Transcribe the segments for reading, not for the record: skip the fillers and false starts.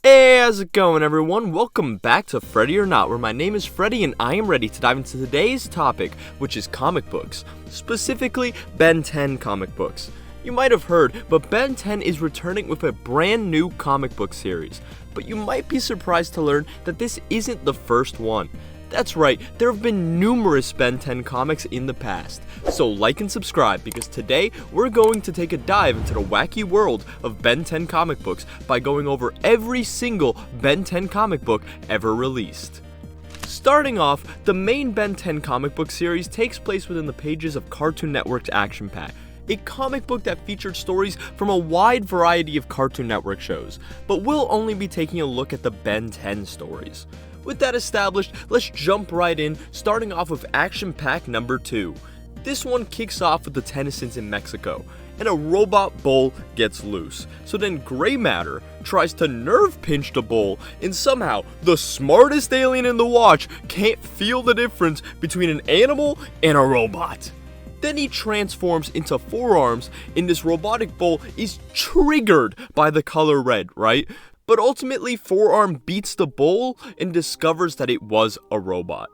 Hey, how's it going everyone? Welcome back to Freddy or Not, where my name is Freddy and I am ready to dive into today's topic, which is comic books, specifically Ben 10 comic books. You might have heard, but Ben 10 is returning with a brand new comic book series, but you might be surprised to learn that this isn't the first one. That's right, there have been numerous Ben 10 comics in the past, so like and subscribe because today we're going to take a dive into the wacky world of Ben 10 comic books by going over every single Ben 10 comic book ever released. Starting off, the main Ben 10 comic book series takes place within the pages of Cartoon Network's Action Pack, a comic book that featured stories from a wide variety of Cartoon Network shows, but we'll only be taking a look at the Ben 10 stories. With that established, let's jump right in, starting off with Action Pack number 2. This one kicks off with the Tennysons in Mexico, and a robot bull gets loose. So then Gray Matter tries to nerve pinch the bull, and somehow the smartest alien in the watch can't feel the difference between an animal and a robot. Then he transforms into Four Arms, and this robotic bull is triggered by the color red, right? But ultimately, Four Arm beats the bull and discovers that it was a robot.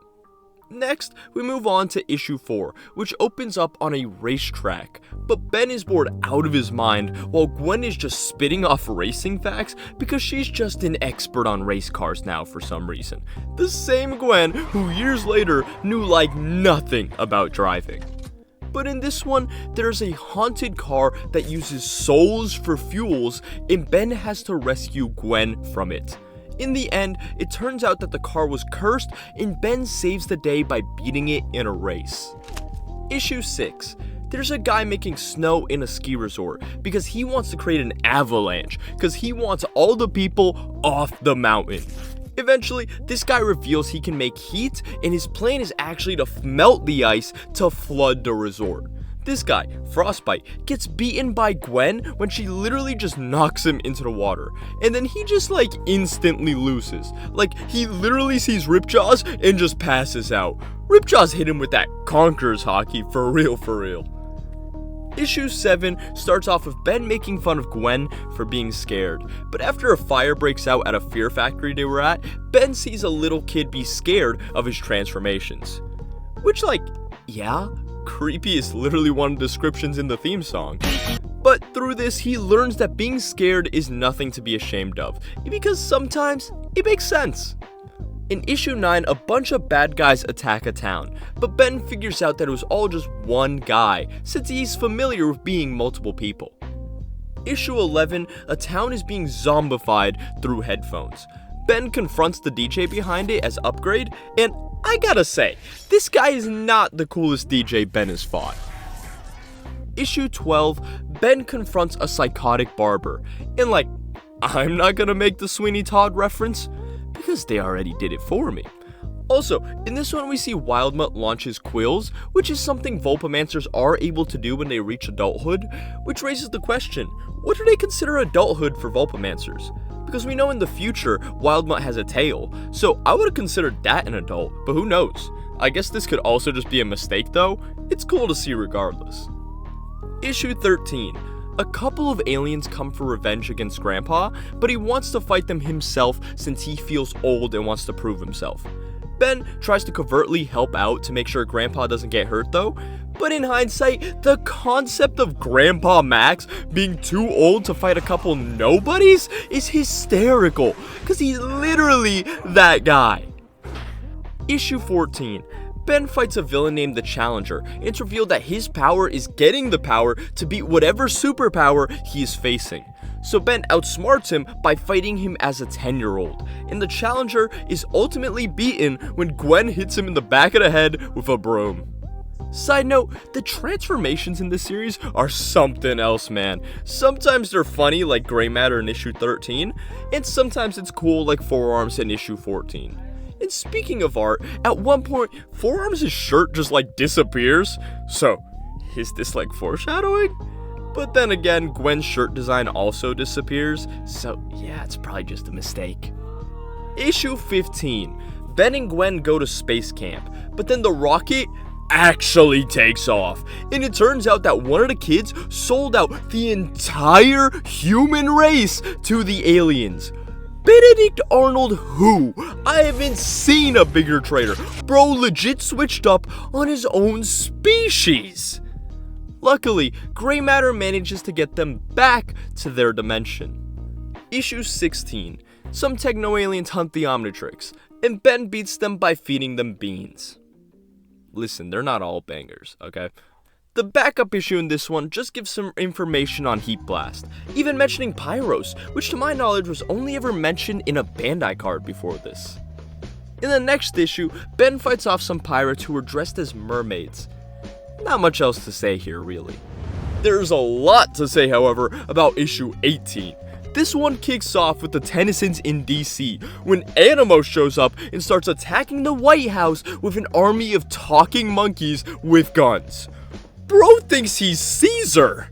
Next, we move on to issue 4, which opens up on a racetrack. But Ben is bored out of his mind while Gwen is just spitting off racing facts because she's just an expert on race cars now for some reason. The same Gwen who years later knew like nothing about driving. But in this one, there's a haunted car that uses souls for fuels, and Ben has to rescue Gwen from it. In the end, it turns out that the car was cursed, and Ben saves the day by beating it in a race. Issue 6. There's a guy making snow in a ski resort because he wants to create an avalanche because he wants all the people off the mountain. Eventually, this guy reveals he can make heat, and his plan is actually to melt the ice to flood the resort. This guy, Frostbite, gets beaten by Gwen when she literally just knocks him into the water, and then he just instantly loses. He literally sees Ripjaws and just passes out. Ripjaws hit him with that Conqueror's hockey for real. Issue 7 starts off with Ben making fun of Gwen for being scared, but after a fire breaks out at a fear factory they were at, Ben sees a little kid be scared of his transformations. Which yeah, creepy is literally one of the descriptions in the theme song. But through this, he learns that being scared is nothing to be ashamed of, because sometimes it makes sense. In issue 9, a bunch of bad guys attack a town, but Ben figures out that it was all just one guy, since he's familiar with being multiple people. Issue 11, a town is being zombified through headphones. Ben confronts the DJ behind it as Upgrade, and I gotta say, this guy is not the coolest DJ Ben has fought. Issue 12, Ben confronts a psychotic barber, and I'm not gonna make the Sweeney Todd reference, because they already did it for me. Also, in this one we see Wildmutt launch his quills, which is something Vulpamancers are able to do when they reach adulthood, which raises the question, what do they consider adulthood for Vulpamancers? Because we know in the future, Wildmutt has a tail, so I would have considered that an adult, but who knows? I guess this could also just be a mistake though. It's cool to see regardless. Issue 13. A couple of aliens come for revenge against Grandpa, but he wants to fight them himself since he feels old and wants to prove himself. Ben tries to covertly help out to make sure Grandpa doesn't get hurt though, but in hindsight, the concept of Grandpa Max being too old to fight a couple nobodies is hysterical, because he's literally that guy. Issue 14. Ben fights a villain named the Challenger, and it's revealed that his power is getting the power to beat whatever superpower he is facing. So Ben outsmarts him by fighting him as a 10-year-old, and the Challenger is ultimately beaten when Gwen hits him in the back of the head with a broom. Side note, the transformations in this series are something else, man. Sometimes they're funny like Gray Matter in issue 13, and sometimes it's cool like Four Arms in issue 14. And speaking of art, at one point, Four Arms' shirt just disappears. So, is this foreshadowing? But then again, Gwen's shirt design also disappears. So, yeah, it's probably just a mistake. Issue 15. Ben and Gwen go to space camp, but then the rocket actually takes off. And it turns out that one of the kids sold out the entire human race to the aliens. Benedict Arnold who? I haven't seen a bigger traitor. Bro legit switched up on his own species. Luckily, gray matter manages to get them back to their dimension. Issue 16. Some techno-aliens hunt the Omnitrix, and Ben beats them by feeding them beans. Listen, they're not all bangers, okay? The backup issue in this one just gives some information on Heat Blast, even mentioning Pyros, which to my knowledge was only ever mentioned in a Bandai card before this. In the next issue, Ben fights off some pirates who were dressed as mermaids. Not much else to say here, really. There's a lot to say, however, about issue 18. This one kicks off with the Tennysons in DC, when Animo shows up and starts attacking the White House with an army of talking monkeys with guns. Bro thinks he's Caesar.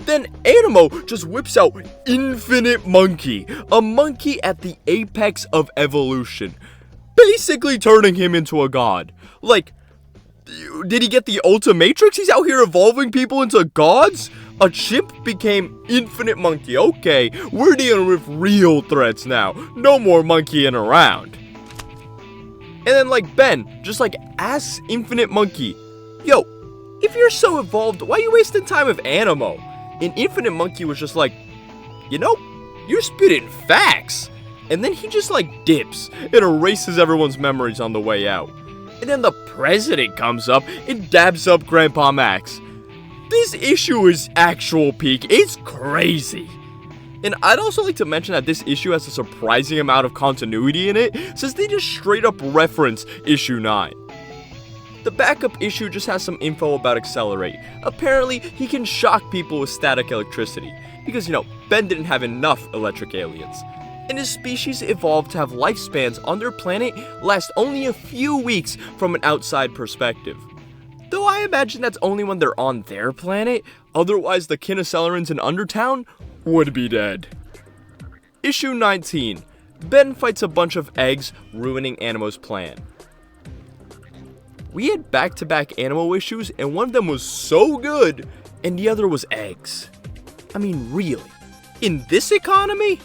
Then Animo just whips out Infinite Monkey, a monkey at the apex of evolution, basically turning him into a god. Like, did he get the Ultimatrix? He's out here evolving people into gods? A chimp became Infinite Monkey. Okay, we're dealing with real threats now. No more monkeying around. And then like Ben, just like asks Infinite Monkey, yo, if you're so evolved, why are you wasting time with Animo? And Infinite Monkey was just like, you know, you're spitting facts. And then he just like dips and erases everyone's memories on the way out. And then the president comes up and dabs up Grandpa Max. This issue is actual peak. It's crazy. And I'd also like to mention that this issue has a surprising amount of continuity in it, since they just straight up reference issue 9. The backup issue just has some info about Accelerate. Apparently, he can shock people with static electricity, because, you know, Ben didn't have enough electric aliens. And his species evolved to have lifespans on their planet last only a few weeks from an outside perspective. Though I imagine that's only when they're on their planet, otherwise the Kinecelerans in Undertown would be dead. Issue 19. Ben fights a bunch of eggs, ruining Animo's plan. We had back-to-back Animo issues, and one of them was so good, and the other was eggs. I mean, really? In this economy?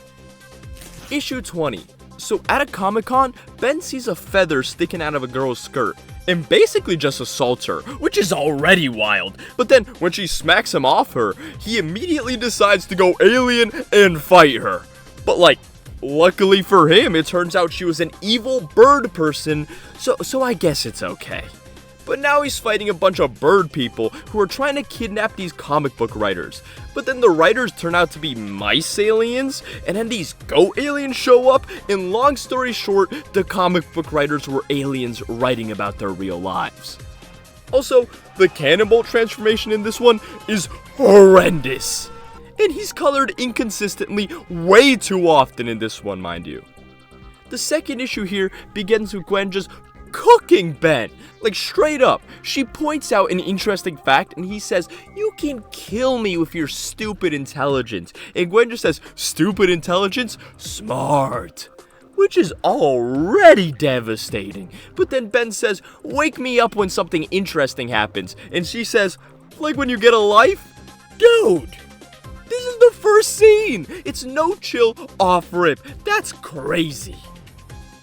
Issue 20. So at a Comic-Con, Ben sees a feather sticking out of a girl's skirt, and basically just assaults her, which is already wild. But then, when she smacks him off her, he immediately decides to go alien and fight her. But like, luckily for him, it turns out she was an evil bird person, so I guess it's okay. But now he's fighting a bunch of bird people who are trying to kidnap these comic book writers. But then the writers turn out to be mice aliens, and then these goat aliens show up, and long story short, the comic book writers were aliens writing about their real lives. Also, the cannonball transformation in this one is horrendous. And he's colored inconsistently way too often in this one, mind you. The second issue here begins with Gwen just cooking Ben. Like, straight up. She points out an interesting fact, and he says, "You can kill me with your stupid intelligence." And Gwen just says, "Stupid intelligence? Smart." Which is already devastating. But then Ben says, "Wake me up when something interesting happens." And she says, "Like when you get a life?" Dude! This is the first scene! It's no chill, off rip. That's crazy.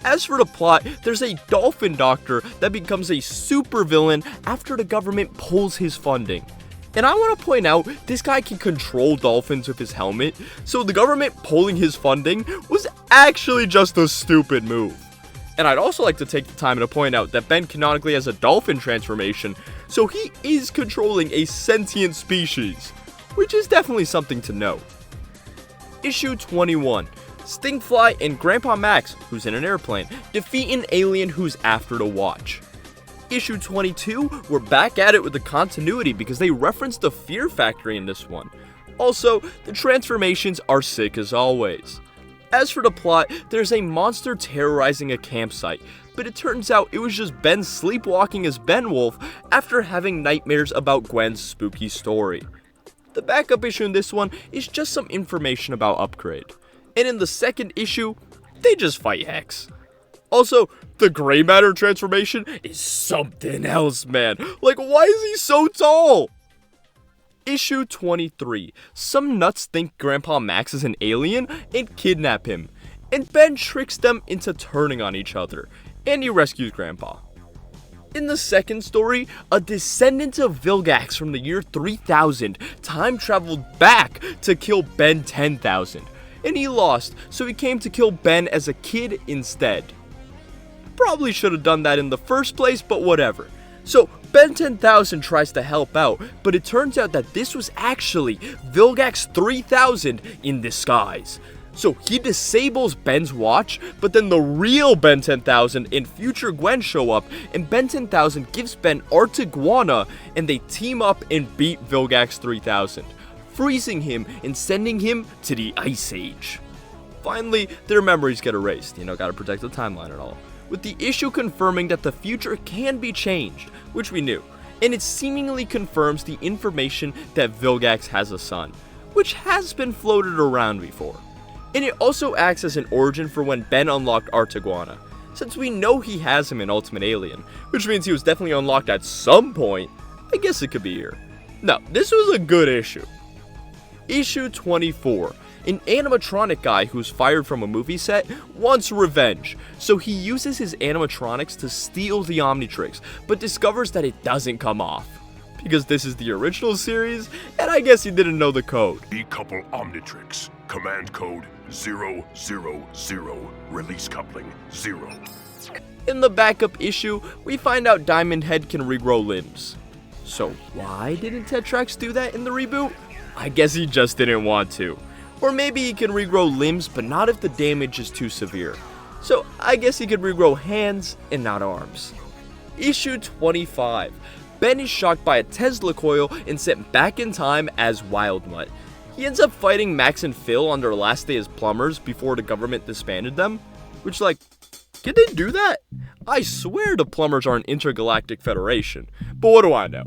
As for the plot, there's a dolphin doctor that becomes a supervillain after the government pulls his funding. And I want to point out, this guy can control dolphins with his helmet, so the government pulling his funding was actually just a stupid move. And I'd also like to take the time to point out that Ben canonically has a dolphin transformation, so he is controlling a sentient species, which is definitely something to note. Issue 21. Stingfly and Grandpa Max, who's in an airplane, defeat an alien who's after the watch. Issue 22, we're back at it with the continuity because they referenced the Fear Factory in this one. Also, the transformations are sick as always. As for the plot, there's a monster terrorizing a campsite, but it turns out it was just Ben sleepwalking as Ben Wolf after having nightmares about Gwen's spooky story. The backup issue in this one is just some information about Upgrade. And in the second issue, they just fight Hex. Also, the gray matter transformation is something else, man. Like, why is he so tall? Issue 23. Some nuts think Grandpa Max is an alien and kidnap him. and Ben tricks them into turning on each other, and he rescues Grandpa. In the second story, a descendant of Vilgax from the year 3000 time traveled back to kill Ben 10,000, and he lost, so he came to kill Ben as a kid instead. Probably should have done that in the first place, but whatever. So Ben 10,000 tries to help out, but it turns out that this was actually Vilgax 3000 in disguise. So he disables Ben's watch, but then the real Ben 10,000 and future Gwen show up, and Ben 10,000 gives Ben Artiguana, and they team up and beat Vilgax 3000, freezing him and sending him to the Ice Age. Finally, their memories get erased, gotta protect the timeline and all, with the issue confirming that the future can be changed, which we knew, and it seemingly confirms the information that Vilgax has a son, which has been floated around before. And it also acts as an origin for when Ben unlocked Artiguana, since we know he has him in Ultimate Alien, which means he was definitely unlocked at some point. I guess it could be here. No, this was a good issue. Issue 24. An animatronic guy who's fired from a movie set wants revenge, so he uses his animatronics to steal the Omnitrix, but discovers that it doesn't come off. Because this is the original series, and I guess he didn't know the code. Decouple Omnitrix. Command code 000. Release coupling 0. In the backup issue, we find out Diamond Head can regrow limbs. So why didn't Tetrax do that in the reboot? I guess he just didn't want to. Or maybe he can regrow limbs, but not if the damage is too severe. So I guess he could regrow hands and not arms. Issue 25. Ben is shocked by a Tesla coil and sent back in time as Wildmutt. He ends up fighting Max and Phil on their last day as plumbers before the government disbanded them. Which, can they do that? I swear the plumbers are an intergalactic federation, but what do I know?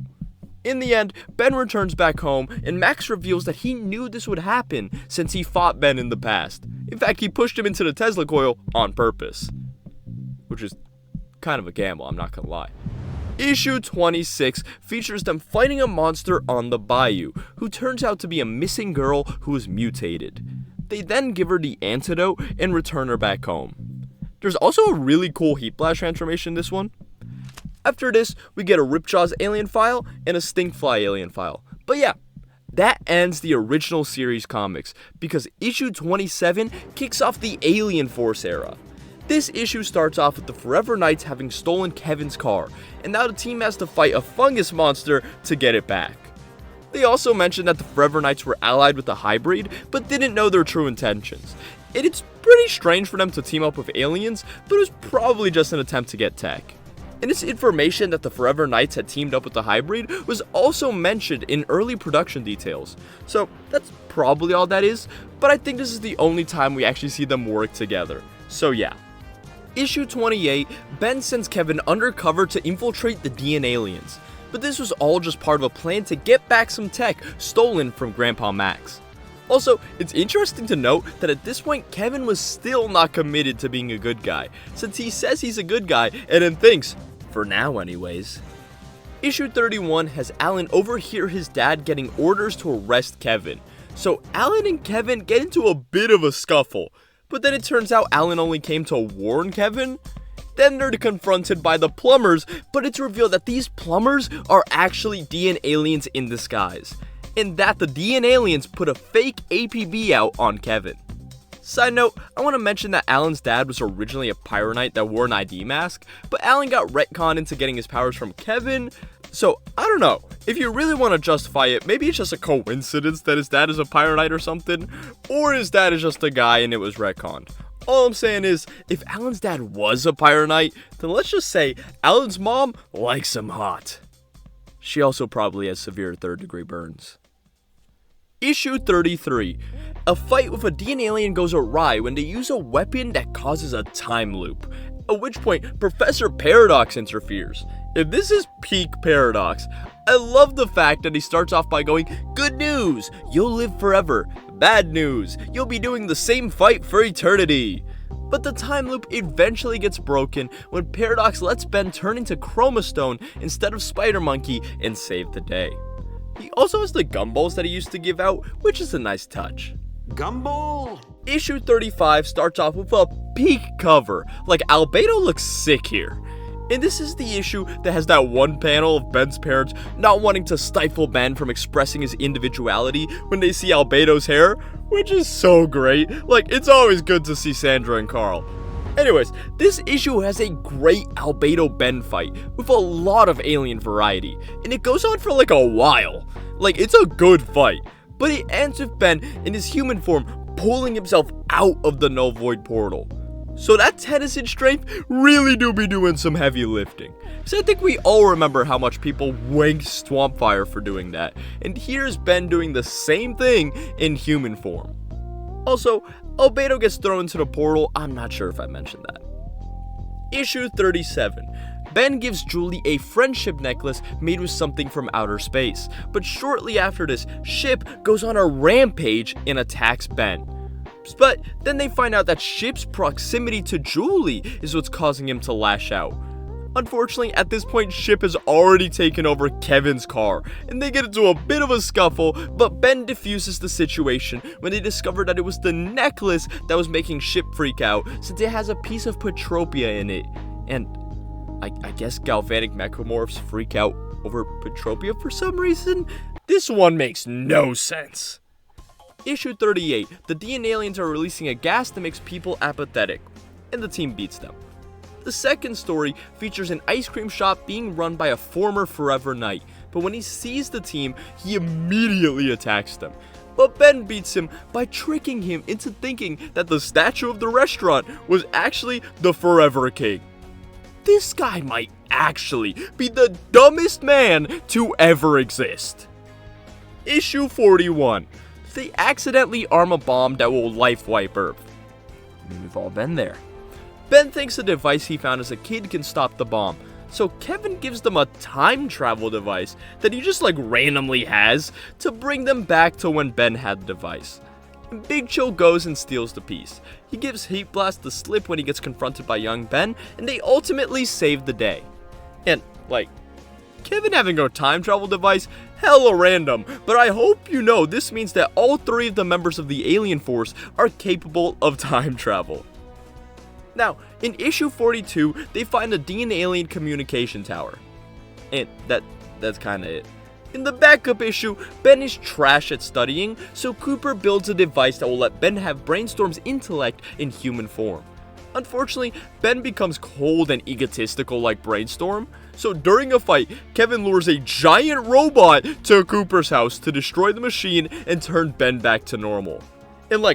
In the end, Ben returns back home, and Max reveals that he knew this would happen since he fought Ben in the past. In fact, he pushed him into the Tesla coil on purpose. Which is kind of a gamble, I'm not gonna lie. Issue 26 features them fighting a monster on the bayou, who turns out to be a missing girl who is mutated. They then give her the antidote and return her back home. There's also a really cool Heat Blast transformation in this one. After this, we get a Ripjaw's alien file and a Stinkfly alien file. But yeah, that ends the original series comics, because issue 27 kicks off the Alien Force era. This issue starts off with the Forever Knights having stolen Kevin's car, and now the team has to fight a fungus monster to get it back. They also mentioned that the Forever Knights were allied with the Hybrid, but didn't know their true intentions. And it's pretty strange for them to team up with aliens, but it was probably just an attempt to get tech. And this information that the Forever Knights had teamed up with the Hybrid was also mentioned in early production details. So that's probably all that is, but I think this is the only time we actually see them work together. So yeah. Issue 28, Ben sends Kevin undercover to infiltrate the DN aliens, but this was all just part of a plan to get back some tech stolen from Grandpa Max. Also, it's interesting to note that at this point, Kevin was still not committed to being a good guy, since he says he's a good guy and then thinks, for now anyways. Issue 31 has Alan overhear his dad getting orders to arrest Kevin, so Alan and Kevin get into a bit of a scuffle. But then it turns out Alan only came to warn Kevin. Then they're confronted by the plumbers, but it's revealed that these plumbers are actually DN aliens in disguise, and that the DN aliens put a fake APB out on Kevin. Side note, I want to mention that Alan's dad was originally a Pyro Knight that wore an ID mask, but Alan got retconned into getting his powers from Kevin. So, I don't know, if you really want to justify it, maybe it's just a coincidence that his dad is a Pyro Knight or something, or his dad is just a guy and it was retconned. All I'm saying is, if Alan's dad was a Pyro Knight, then let's just say Alan's mom likes him hot. She also probably has severe third-degree burns. Issue 33. A fight with a DN alien goes awry when they use a weapon that causes a time loop, at which point Professor Paradox interferes. If this is peak Paradox, I love the fact that he starts off by going, "Good news, you'll live forever. Bad news, you'll be doing the same fight for eternity." But the time loop eventually gets broken when Paradox lets Ben turn into Chroma Stone instead of Spider Monkey and save the day. He also has the gumballs that he used to give out, which is a nice touch. Gumball? Issue 35 starts off with a peak cover. Like, Albedo looks sick here. And this is the issue that has that one panel of Ben's parents not wanting to stifle Ben from expressing his individuality when they see Albedo's hair, which is so great. Like, it's always good to see Sandra and Carl. Anyways, this issue has a great Albedo Ben fight with a lot of alien variety, and it goes on for like a while. Like, it's a good fight, but it ends with Ben in his human form pulling himself out of the Null Void portal. So that Tennyson strength really do be doing some heavy lifting. So I think we all remember how much people wanked Swampfire for doing that, and here's Ben doing the same thing in human form. Also, Albedo gets thrown into the portal. I'm not sure if I mentioned that. Issue 37. Ben gives Julie a friendship necklace made with something from outer space, but shortly after this, Ship goes on a rampage and attacks Ben. But then they find out that Ship's proximity to Julie is what's causing him to lash out. Unfortunately, at this point, Ship has already taken over Kevin's car, and they get into a bit of a scuffle, but Ben diffuses the situation when they discover that it was the necklace that was making Ship freak out, since it has a piece of Petropia in it. And I guess galvanic mechamorphs freak out over Petropia for some reason? This one makes no sense. Issue 38. The DNA aliens are releasing a gas that makes people apathetic, and the team beats them. The second story features an ice cream shop being run by a former Forever Knight, but when he sees the team, he immediately attacks them. But Ben beats him by tricking him into thinking that the statue of the restaurant was actually the Forever King. This guy might actually be the dumbest man to ever exist. Issue 41. They accidentally arm a bomb that will life wipe Earth. We've all been there. Ben thinks the device he found as a kid can stop the bomb, so Kevin gives them a time travel device that he just randomly has to bring them back to when Ben had the device. And Big Chill goes and steals the piece. He gives Heat Blast the slip when he gets confronted by young Ben, and they ultimately save the day. And Kevin having a time travel device, hella random, but I hope you know this means that all three of the members of the alien force are capable of time travel. Now, in issue 42, they find the DNA alien communication tower. And that's kinda it. In the backup issue, Ben is trash at studying, so Cooper builds a device that will let Ben have Brainstorm's intellect in human form. Unfortunately, Ben becomes cold and egotistical like Brainstorm, so during a fight, Kevin lures a giant robot to Cooper's house to destroy the machine and turn Ben back to normal. And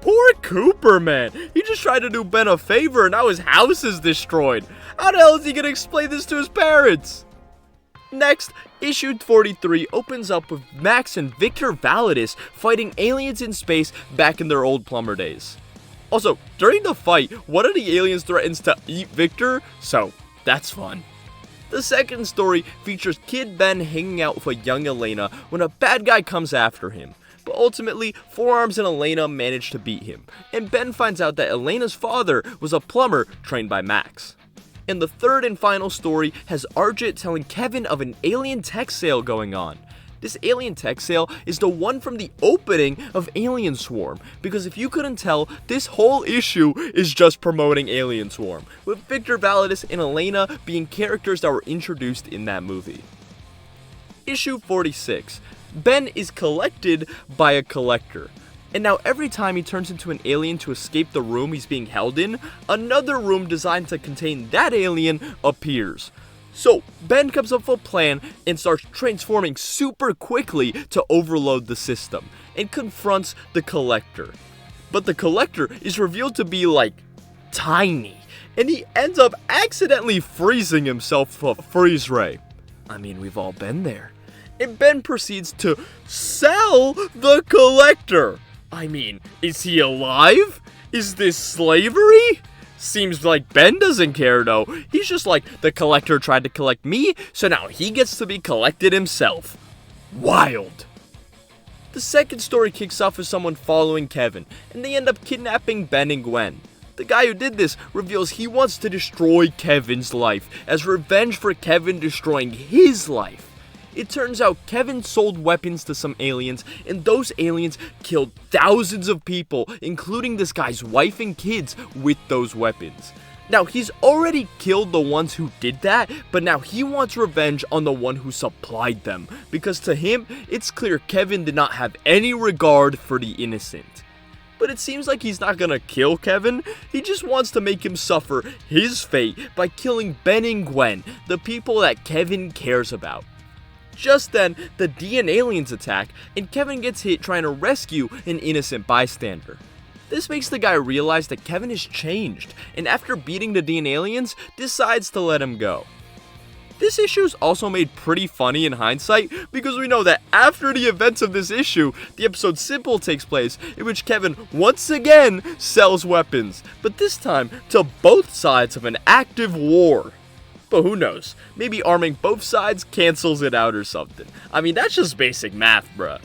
poor Cooper, man. He just tried to do Ben a favor and now his house is destroyed. How the hell is he gonna explain this to his parents? Next, issue 43 opens up with Max and Victor Validus fighting aliens in space back in their old Plumber days. Also, during the fight, one of the aliens threatens to eat Victor, so that's fun. The second story features Kid Ben hanging out with a young Elena when a bad guy comes after him. But ultimately, Forearms and Elena manage to beat him, and Ben finds out that Elena's father was a plumber trained by Max. And the third and final story has Arjit telling Kevin of an alien tech sale going on. This alien tech sale is the one from the opening of Alien Swarm, because if you couldn't tell, this whole issue is just promoting Alien Swarm, with Victor Validus and Elena being characters that were introduced in that movie. Issue 46. Ben is collected by a collector. And now every time he turns into an alien to escape the room he's being held in, another room designed to contain that alien appears. So Ben comes up with a plan and starts transforming super quickly to overload the system, and confronts the collector. But the collector is revealed to be tiny, and he ends up accidentally freezing himself with a freeze ray. I mean, we've all been there. And Ben proceeds to sell the collector. I mean, is he alive? Is this slavery? Seems like Ben doesn't care though. He's just the collector tried to collect me, so now he gets to be collected himself. Wild. The second story kicks off with someone following Kevin, and they end up kidnapping Ben and Gwen. The guy who did this reveals he wants to destroy Kevin's life as revenge for Kevin destroying his life. It turns out Kevin sold weapons to some aliens, and those aliens killed thousands of people, including this guy's wife and kids, with those weapons. Now, he's already killed the ones who did that, but now he wants revenge on the one who supplied them, because to him, it's clear Kevin did not have any regard for the innocent. But it seems like he's not gonna kill Kevin, he just wants to make him suffer his fate by killing Ben and Gwen, the people that Kevin cares about. Just then, the D and aliens attack, and Kevin gets hit trying to rescue an innocent bystander. This makes the guy realize that Kevin has changed, and after beating the D and aliens, decides to let him go. This issue is also made pretty funny in hindsight, because we know that after the events of this issue, the episode Simple takes place, in which Kevin once again sells weapons, but this time to both sides of an active war. But who knows, maybe arming both sides cancels it out or something. I mean, that's just basic math, bruh.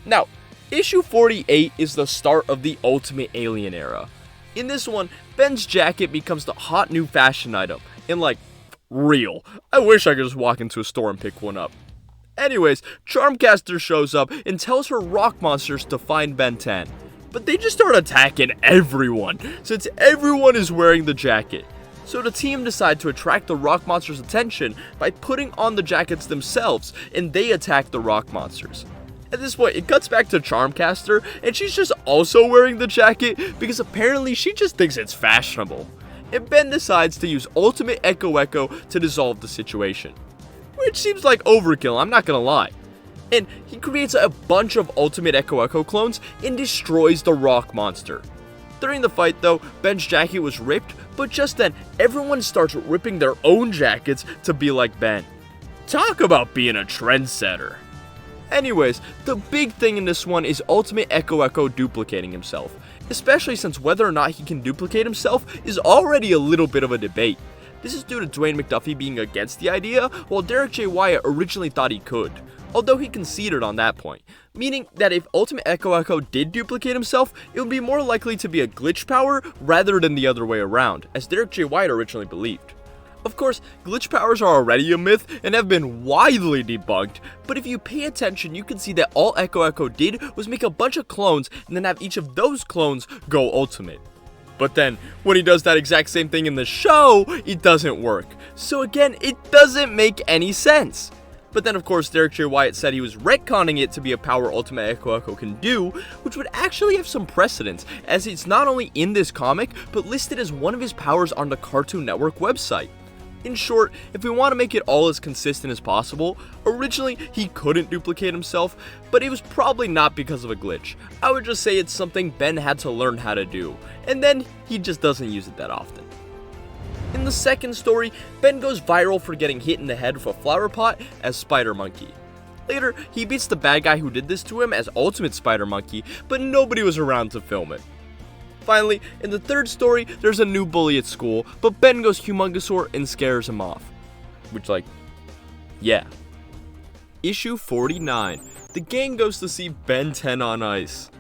Now, issue 48 is the start of the Ultimate Alien era. In this one, Ben's jacket becomes the hot new fashion item, and like, real. I wish I could just walk into a store and pick one up. Anyways, Charmcaster shows up and tells her rock monsters to find Ben 10. But they just start attacking everyone, since everyone is wearing the jacket. So the team decide to attract the rock monsters' attention by putting on the jackets themselves, and they attack the rock monsters. At this point, it cuts back to Charmcaster, and she's just also wearing the jacket because apparently she just thinks it's fashionable. And Ben decides to use Ultimate Echo to dissolve the situation. Which seems like overkill, I'm not gonna lie. And he creates a bunch of Ultimate Echo clones and destroys the rock monster. During the fight though, Ben's jacket was ripped, but just then, everyone starts ripping their own jackets to be like Ben. Talk about being a trendsetter. Anyways, the big thing in this one is Ultimate Echo duplicating himself, especially since whether or not he can duplicate himself is already a little bit of a debate. This is due to Dwayne McDuffie being against the idea, while Derek J. Wyatt originally thought he could, although he conceded on that point, meaning that if Ultimate Echo did duplicate himself, it would be more likely to be a glitch power rather than the other way around, as Derek J. Wyatt originally believed. Of course, glitch powers are already a myth and have been widely debunked, but if you pay attention, you can see that all Echo did was make a bunch of clones and then have each of those clones go ultimate. But then, when he does that exact same thing in the show, it doesn't work. So again, it doesn't make any sense. But then of course, Derek J. Wyatt said he was retconning it to be a power Ultimate Echo can do, which would actually have some precedence, as it's not only in this comic, but listed as one of his powers on the Cartoon Network website. In short, if we want to make it all as consistent as possible, originally he couldn't duplicate himself, but it was probably not because of a glitch. I would just say it's something Ben had to learn how to do, and then he just doesn't use it that often. In the second story, Ben goes viral for getting hit in the head with a flower pot as Spider Monkey. Later, he beats the bad guy who did this to him as Ultimate Spider Monkey, but nobody was around to film it. Finally, in the third story, there's a new bully at school, but Ben goes Humongosaur and scares him off. Which, like, yeah. Issue 49. The gang goes to see Ben 10 on ice.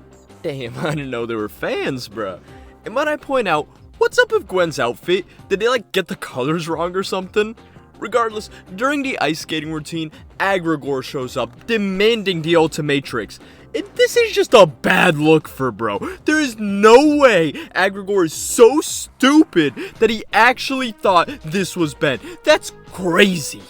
Damn, I didn't know there were fans, bruh. And might I point out, what's up with Gwen's outfit? Did they, like, get the colors wrong or something? Regardless, during the ice skating routine, Aggregor shows up, demanding the Ultimatrix. And this is just a bad look for bro. There is no way Aggregor is so stupid that he actually thought this was Ben. That's crazy.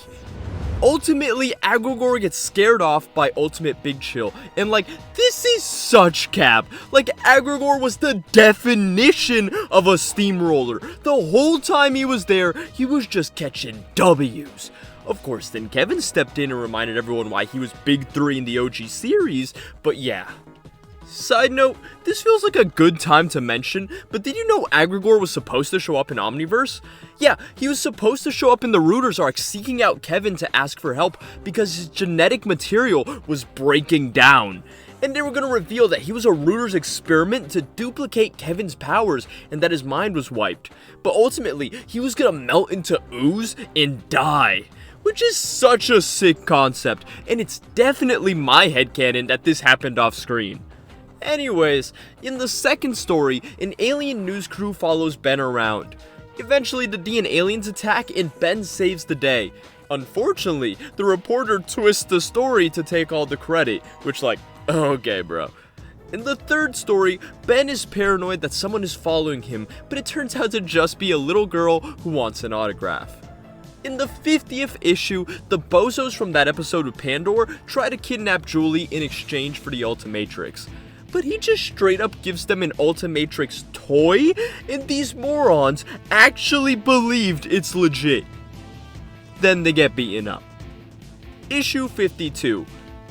Ultimately, Aggregor gets scared off by Ultimate Big Chill, and like, this is such cap. Like, Aggregor was the definition of a steamroller. The whole time he was there, he was just catching W's. Of course, then Kevin stepped in and reminded everyone why he was Big 3 in the OG series, but yeah. Side note, this feels like a good time to mention, but did you know Aggregor was supposed to show up in Omniverse? Yeah, he was supposed to show up in the Rooters arc seeking out Kevin to ask for help because his genetic material was breaking down. And they were going to reveal that he was a Rooters experiment to duplicate Kevin's powers and that his mind was wiped. But ultimately, he was going to melt into ooze and die. Which is such a sick concept, and it's definitely my headcanon that this happened off screen. Anyways, in the second story, an alien news crew follows Ben around. Eventually, the D and aliens attack, and Ben saves the day. Unfortunately, the reporter twists the story to take all the credit, which okay bro. In the third story, Ben is paranoid that someone is following him, but it turns out to just be a little girl who wants an autograph. In the 50th issue, the bozos from that episode with Pandora try to kidnap Julie in exchange for the Ultimatrix. But he just straight up gives them an Ultimatrix toy, and these morons actually believed it's legit. Then they get beaten up. Issue 52.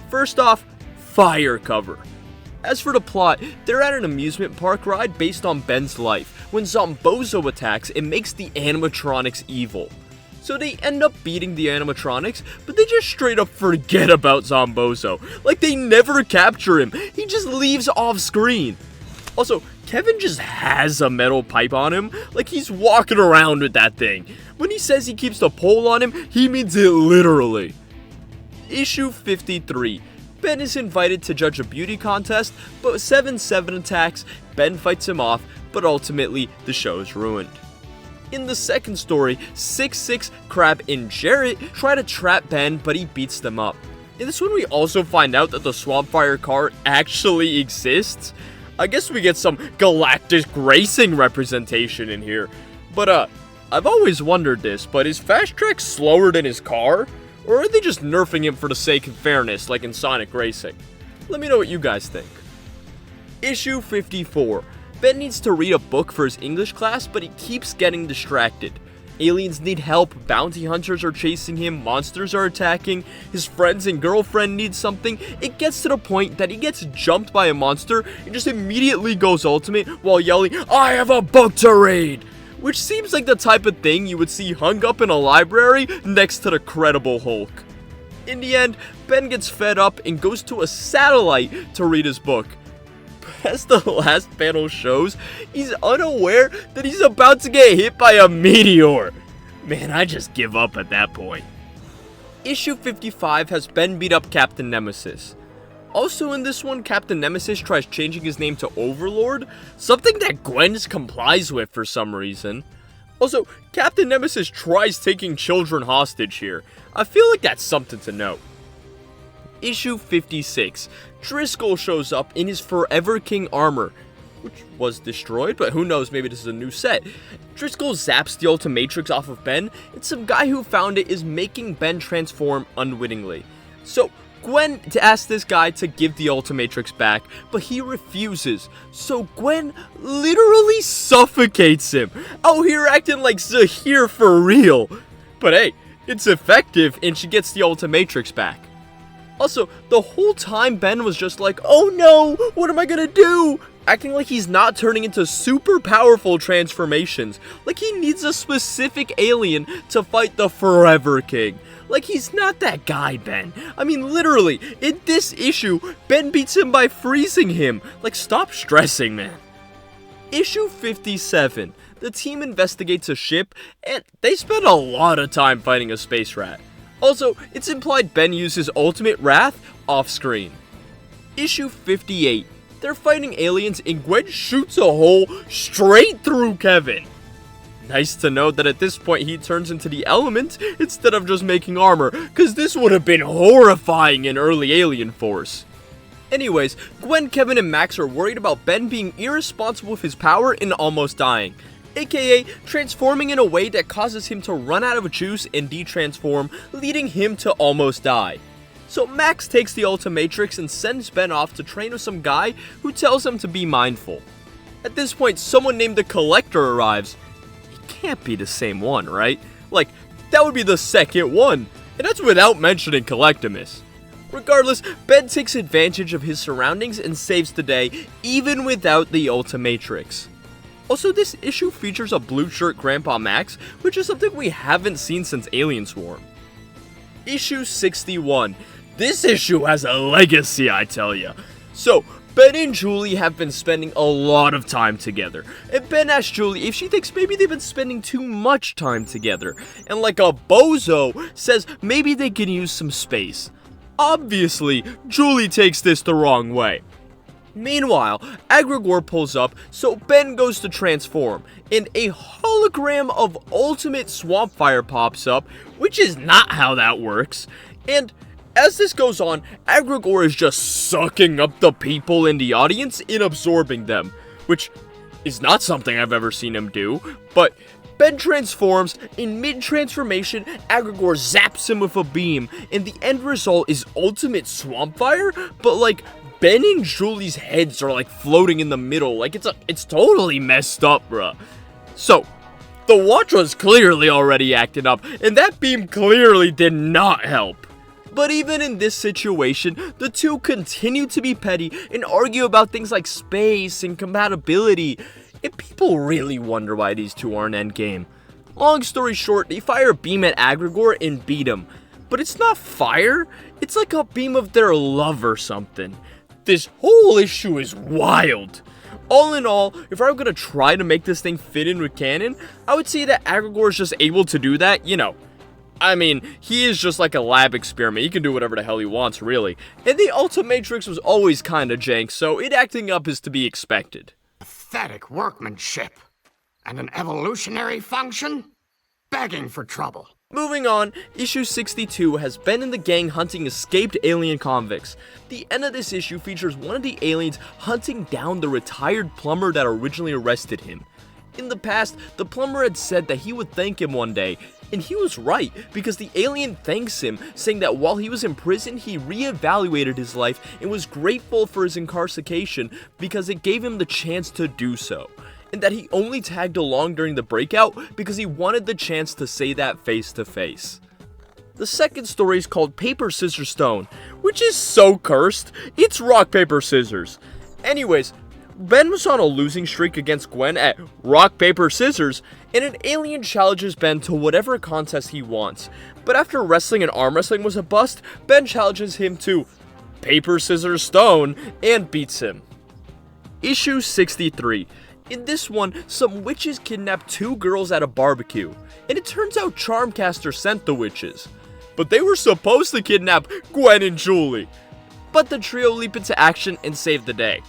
First off, fire cover. As for the plot, they're at an amusement park ride based on Ben's life, when Zombozo attacks and makes the animatronics evil. So they end up beating the animatronics, but they just straight up forget about Zombozo. Like they never capture him, he just leaves off screen. Also, Kevin just has a metal pipe on him, like he's walking around with that thing. When he says he keeps the pole on him, he means it literally. Issue 53. Ben is invited to judge a beauty contest, but 7-7 attacks, Ben fights him off, but ultimately the show is ruined. In the second story, 6-6, Crab, and Jarrett try to trap Ben, but he beats them up. In this one we also find out that the Swampfire car actually exists. I guess we get some galactic racing representation in here. But I've always wondered this, but is Fast Track slower than his car? Or are they just nerfing him for the sake of fairness, like in Sonic Racing? Let me know what you guys think. Issue 54. Ben needs to read a book for his English class, but he keeps getting distracted. Aliens need help, bounty hunters are chasing him, monsters are attacking, his friends and girlfriend need something. It gets to the point that he gets jumped by a monster and just immediately goes ultimate while yelling, "I have a book to read!" Which seems like the type of thing you would see hung up in a library next to the Credible Hulk. In the end, Ben gets fed up and goes to a satellite to read his book. As the last panel shows, he's unaware that he's about to get hit by a meteor. Man, I just give up at that point. Issue 55 has Ben beat up Captain Nemesis. Also in this one, Captain Nemesis tries changing his name to Overlord, something that Gwen complies with for some reason. Also, Captain Nemesis tries taking children hostage here. I feel like that's something to note. Issue 56. Driscoll shows up in his Forever King armor, which was destroyed, but who knows, maybe this is a new set. Driscoll zaps the Ultimatrix off of Ben, and some guy who found it is making Ben transform unwittingly. So, Gwen asks this guy to give the Ultimatrix back, but he refuses. So Gwen literally suffocates him, out here acting like Zahir for real. But hey, it's effective and she gets the Ultimatrix back. Also, the whole time Ben was just like, "Oh no, what am I gonna do?" Acting like he's not turning into super powerful transformations. Like he needs a specific alien to fight the Forever King. Like he's not that guy, Ben. I mean, literally, in this issue, Ben beats him by freezing him. Like, stop stressing, man. Issue 57. The team investigates a ship, and they spend a lot of time fighting a space rat. Also, it's implied Ben uses ultimate wrath off-screen. Issue 58. They're fighting aliens, and Gwen shoots a hole straight through Kevin. Nice to know that at this point he turns into the element instead of just making armor, cause this would have been horrifying in early Alien Force. Anyways, Gwen, Kevin, and Max are worried about Ben being irresponsible with his power and almost dying, aka transforming in a way that causes him to run out of juice and de-transform, leading him to almost die. So Max takes the Ultimatrix and sends Ben off to train with some guy who tells him to be mindful. At this point, someone named the Collector arrives. Can't be the same one, right? Like, that would be the second one, and that's without mentioning Collectimus. Regardless, Ben takes advantage of his surroundings and saves the day, even without the Ultimatrix. Also, this issue features a blue shirt Grandpa Max, which is something we haven't seen since Alien Swarm. Issue 61. This issue has a legacy, I tell ya. So, Ben and Julie have been spending a lot of time together, and Ben asks Julie if she thinks maybe they've been spending too much time together, and like a bozo, says maybe they can use some space. Obviously, Julie takes this the wrong way. Meanwhile, Aggregor pulls up, so Ben goes to transform, and a hologram of Ultimate Swampfire pops up, which is not how that works. And as this goes on, Aggregor is just sucking up the people in the audience and absorbing them, which is not something I've ever seen him do, but Ben transforms. In mid-transformation, Aggregor zaps him with a beam, and the end result is Ultimate Swampfire, but like, Ben and Julie's heads are like floating in the middle, like it's totally messed up, bruh. So, the watch was clearly already acting up, and that beam clearly did not help. But even in this situation, the two continue to be petty and argue about things like space and compatibility, and people really wonder why these two aren't endgame. Long story short, they fire a beam at Aggregor and beat him. But it's not fire, it's like a beam of their love or something. This whole issue is wild. All in all, if I were gonna try to make this thing fit in with canon, I would say that Aggregor is just able to do that, you know. I mean, he is just like a lab experiment. He can do whatever the hell he wants, really. And the Ultimatrix was always kinda jank, so it acting up is to be expected. Pathetic workmanship. And an evolutionary function? Begging for trouble. Moving on, issue 62 has Ben and the gang hunting escaped alien convicts. The end of this issue features one of the aliens hunting down the retired plumber that originally arrested him. In the past, the plumber had said that he would thank him one day, and he was right, because the alien thanks him, saying that while he was in prison, he reevaluated his life and was grateful for his incarceration because it gave him the chance to do so. And that he only tagged along during the breakout because he wanted the chance to say that face to face. The second story is called Paper, Scissors, Stone, which is so cursed, it's rock, paper, scissors. Anyways, Ben was on a losing streak against Gwen at rock, paper, scissors, and an alien challenges Ben to whatever contest he wants. But after wrestling and arm wrestling was a bust, Ben challenges him to paper, scissors, stone, and beats him. Issue 63. In this one, some witches kidnapped two girls at a barbecue, and it turns out Charmcaster sent the witches. But they were supposed to kidnap Gwen and Julie. But the trio leap into action and save the day.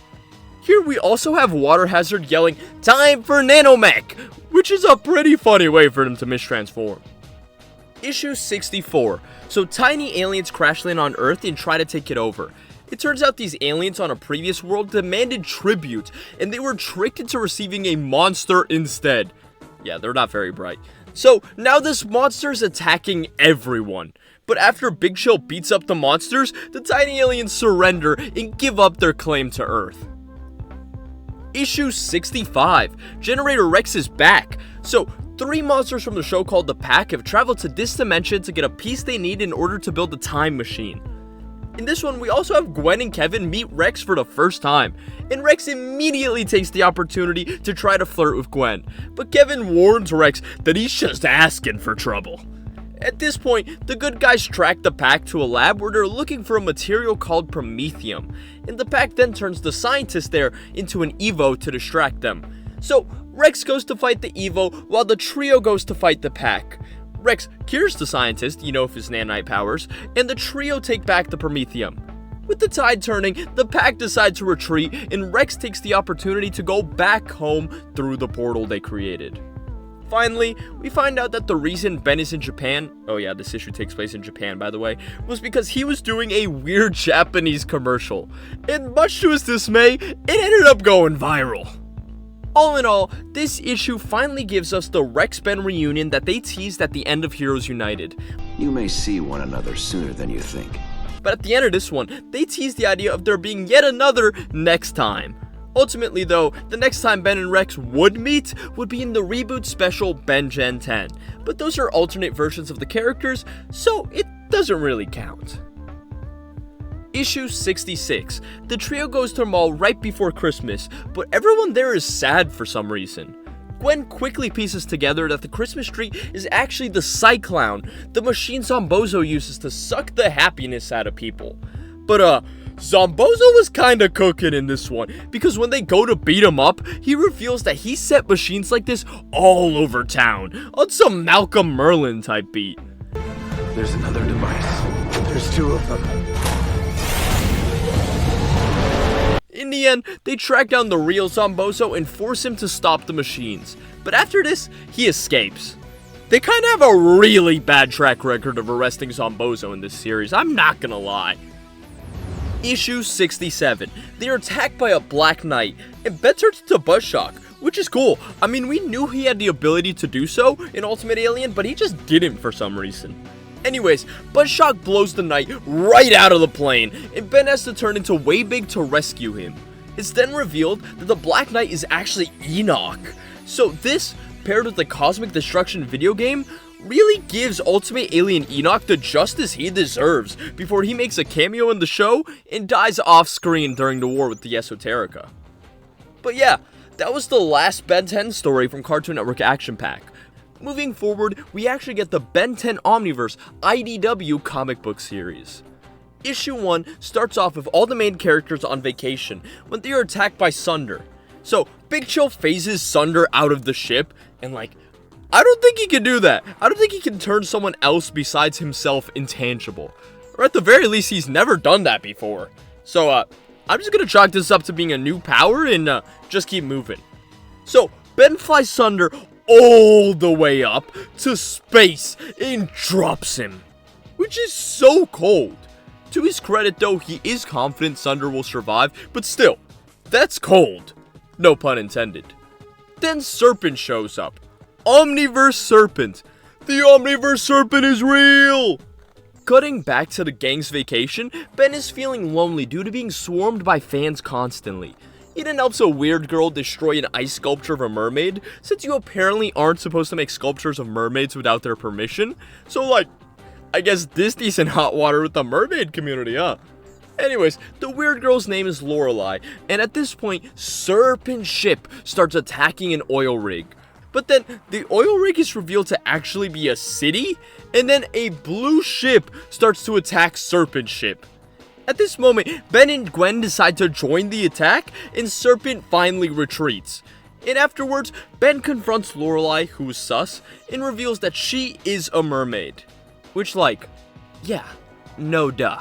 Here we also have Water Hazard yelling, "Time for Nanomech!" which is a pretty funny way for them to mistransform. Issue 64. So tiny aliens crash land on Earth and try to take it over. It turns out these aliens on a previous world demanded tribute, and they were tricked into receiving a monster instead. Yeah, they're not very bright. So now this monster is attacking everyone. But after Big Chill beats up the monsters, the tiny aliens surrender and give up their claim to Earth. Issue 65. Generator Rex is back. So 3 monsters from the show called the Pack have traveled to this dimension to get a piece they need in order to build a time machine. In this one, we also have Gwen and Kevin meet Rex for the first time, and Rex immediately takes the opportunity to try to flirt with Gwen, but Kevin warns Rex that he's just asking for trouble. At this point, the good guys track the Pack to a lab where they're looking for a material called promethium, and the Pack then turns the scientist there into an Evo to distract them. So, Rex goes to fight the Evo while the trio goes to fight the Pack. Rex cures the scientist, with his nanite powers, and the trio take back the promethium. With the tide turning, the Pack decide to retreat, and Rex takes the opportunity to go back home through the portal they created. Finally, we find out that the reason Ben is in Japan, oh yeah, this issue takes place in Japan by the way, was because he was doing a weird Japanese commercial. And much to his dismay, it ended up going viral. All in all, this issue finally gives us the Rex-Ben reunion that they teased at the end of Heroes United. You may see one another sooner than you think. But at the end of this one, they teased the idea of there being yet another next time. Ultimately though, the next time Ben and Rex would meet would be in the Reboot special Ben Gen 10. But those are alternate versions of the characters, so it doesn't really count. Issue 66. The trio goes to the mall right before Christmas, but everyone there is sad for some reason. Gwen quickly pieces together that the Christmas tree is actually the Cyclown, the machine Zombozo uses to suck the happiness out of people. But Zombozo was kinda cooking in this one, because when they go to beat him up, he reveals that he set machines like this all over town, on some Malcolm Merlin type beat. There's another device. There's 2 of them. In the end, they track down the real Zombozo and force him to stop the machines. But after this, he escapes. They kind of have a really bad track record of arresting Zombozo in this series, I'm not gonna lie. Issue 67. They are attacked by a Black Knight, and Ben turns into Buzzshock, which is cool. I mean, we knew he had the ability to do so in Ultimate Alien, but he just didn't for some reason. Anyways, Buzzshock blows the Knight right out of the plane, and Ben has to turn into Waybig to rescue him. It's then revealed that the Black Knight is actually Enoch. So this, paired with the Cosmic Destruction video game, really gives Ultimate Alien Enoch the justice he deserves before he makes a cameo in the show and dies off screen during the war with the Esoterica. But yeah, that was the last Ben 10 story from Cartoon Network Action Pack. Moving forward, we actually get the Ben 10 Omniverse IDW comic book series. Issue 1 starts off with all the main characters on vacation when they are attacked by Sunder. So, Big Chill phases Sunder out of the ship, and I don't think he can do that. I don't think he can turn someone else besides himself intangible. Or at the very least, he's never done that before. So, I'm just gonna chalk this up to being a new power and just keep moving. So, Ben flies Sunder all the way up to space and drops him, which is so cold. To his credit though, he is confident Sunder will survive, but still, that's cold. No pun intended. Then Serpent shows up. Omniverse Serpent. The Omniverse Serpent is real! Cutting back to the gang's vacation, Ben is feeling lonely due to being swarmed by fans constantly. He then helps a weird girl destroy an ice sculpture of a mermaid, since you apparently aren't supposed to make sculptures of mermaids without their permission. So I guess Disney's in hot water with the mermaid community, huh? Anyways, the weird girl's name is Lorelei, and at this point, Serpent Ship starts attacking an oil rig. But then, the oil rig is revealed to actually be a city, and then a blue ship starts to attack Serpent Ship. At this moment, Ben and Gwen decide to join the attack, and Serpent finally retreats. And afterwards, Ben confronts Lorelei, who is sus, and reveals that she is a mermaid. Which yeah, no duh.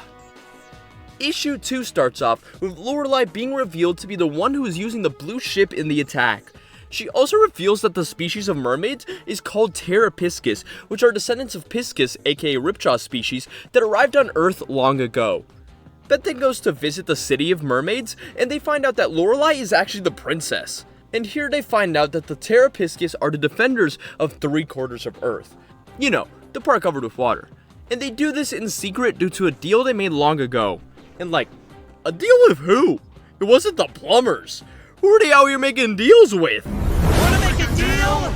Issue 2 starts off with Lorelei being revealed to be the one who is using the blue ship in the attack. She also reveals that the species of mermaids is called Terrapiscus, which are descendants of Piscus, aka Ripjaw species, that arrived on Earth long ago. Ben then goes to visit the city of mermaids, and they find out that Lorelei is actually the princess. And here they find out that the Terrapiscus are the defenders of 3/4 of Earth. You know, the part covered with water. And they do this in secret due to a deal they made long ago. And a deal with who? It wasn't the plumbers. Who are they out here making deals with? Wanna make a deal?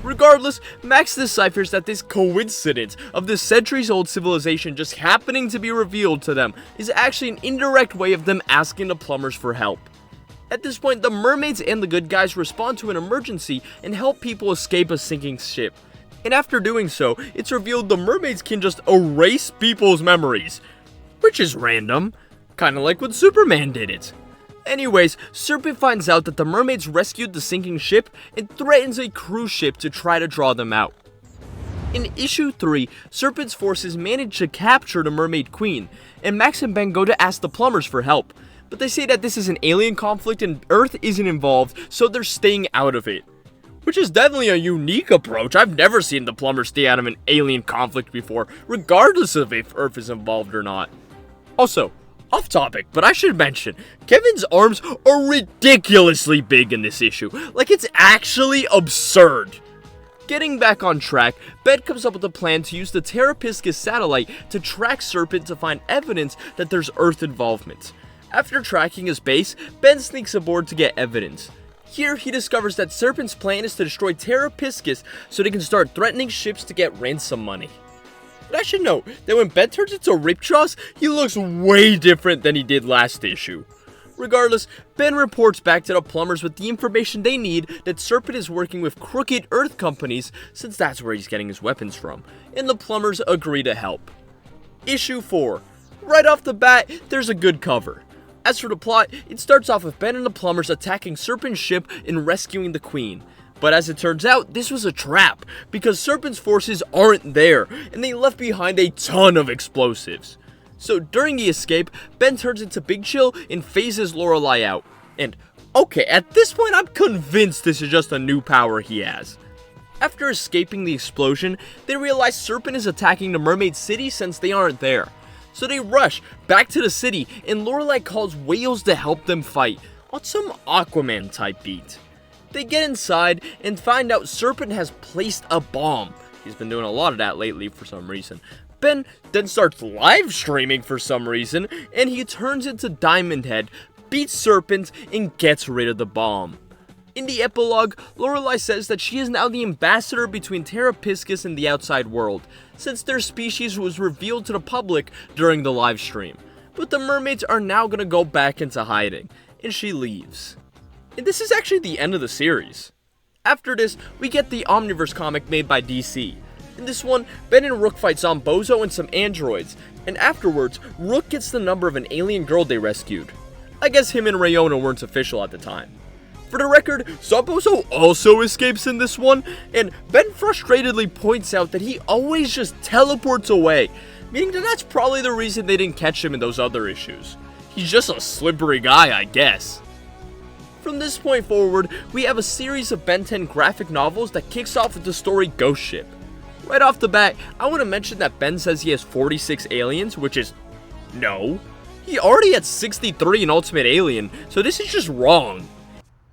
Regardless, Max deciphers that this coincidence of this centuries-old civilization just happening to be revealed to them is actually an indirect way of them asking the plumbers for help. At this point, the mermaids and the good guys respond to an emergency and help people escape a sinking ship. And after doing so, it's revealed the mermaids can just erase people's memories, which is random, kinda like when Superman did it. Anyways, Serpent finds out that the mermaids rescued the sinking ship and threatens a cruise ship to try to draw them out. In issue 3, Serpent's forces manage to capture the mermaid queen, and Max and Ben go to ask the plumbers for help. But they say that this is an alien conflict and Earth isn't involved, so they're staying out of it. Which is definitely a unique approach. I've never seen the plumbers stay out of an alien conflict before, regardless of if Earth is involved or not. Also, off topic, but I should mention, Kevin's arms are ridiculously big in this issue. It's actually absurd. Getting back on track, Ben comes up with a plan to use the Terrapiscus satellite to track Serpent to find evidence that there's Earth involvement. After tracking his base, Ben sneaks aboard to get evidence. Here, he discovers that Serpent's plan is to destroy Terrapiscus so they can start threatening ships to get ransom money. But I should note that when Ben turns into Ripjaws, he looks way different than he did last issue. Regardless, Ben reports back to the plumbers with the information they need that Serpent is working with crooked Earth companies, since that's where he's getting his weapons from, and the plumbers agree to help. Issue 4. Right off the bat, there's a good cover. As for the plot, it starts off with Ben and the plumbers attacking Serpent's ship and rescuing the queen. But as it turns out, this was a trap, because Serpent's forces aren't there, and they left behind a ton of explosives. So during the escape, Ben turns into Big Chill and phases Lorelei out. And okay, at this point I'm convinced this is just a new power he has. After escaping the explosion, they realize Serpent is attacking the Mermaid City since they aren't there. So they rush back to the city and Lorelei calls whales to help them fight, on some Aquaman type beat. They get inside and find out Serpent has placed a bomb. He's been doing a lot of that lately for some reason. Ben then starts live streaming for some reason, and he turns into Diamond Head, beats Serpent, and gets rid of the bomb. In the epilogue, Lorelei says that she is now the ambassador between Terrapiscus and the outside world, since their species was revealed to the public during the live stream. But the mermaids are now gonna go back into hiding, and she leaves. And this is actually the end of the series. After this, we get the Omniverse comic made by DC. In this one, Ben and Rook fight Zombozo and some androids, and afterwards, Rook gets the number of an alien girl they rescued. I guess him and Rayona weren't official at the time. For the record, Zombozo also escapes in this one, and Ben frustratedly points out that he always just teleports away, meaning that that's probably the reason they didn't catch him in those other issues. He's just a slippery guy, I guess. From this point forward, we have a series of Ben 10 graphic novels that kicks off with the story Ghost Ship. Right off the bat, I want to mention that Ben says he has 46 aliens, which is no. He already had 63 in Ultimate Alien, so this is just wrong.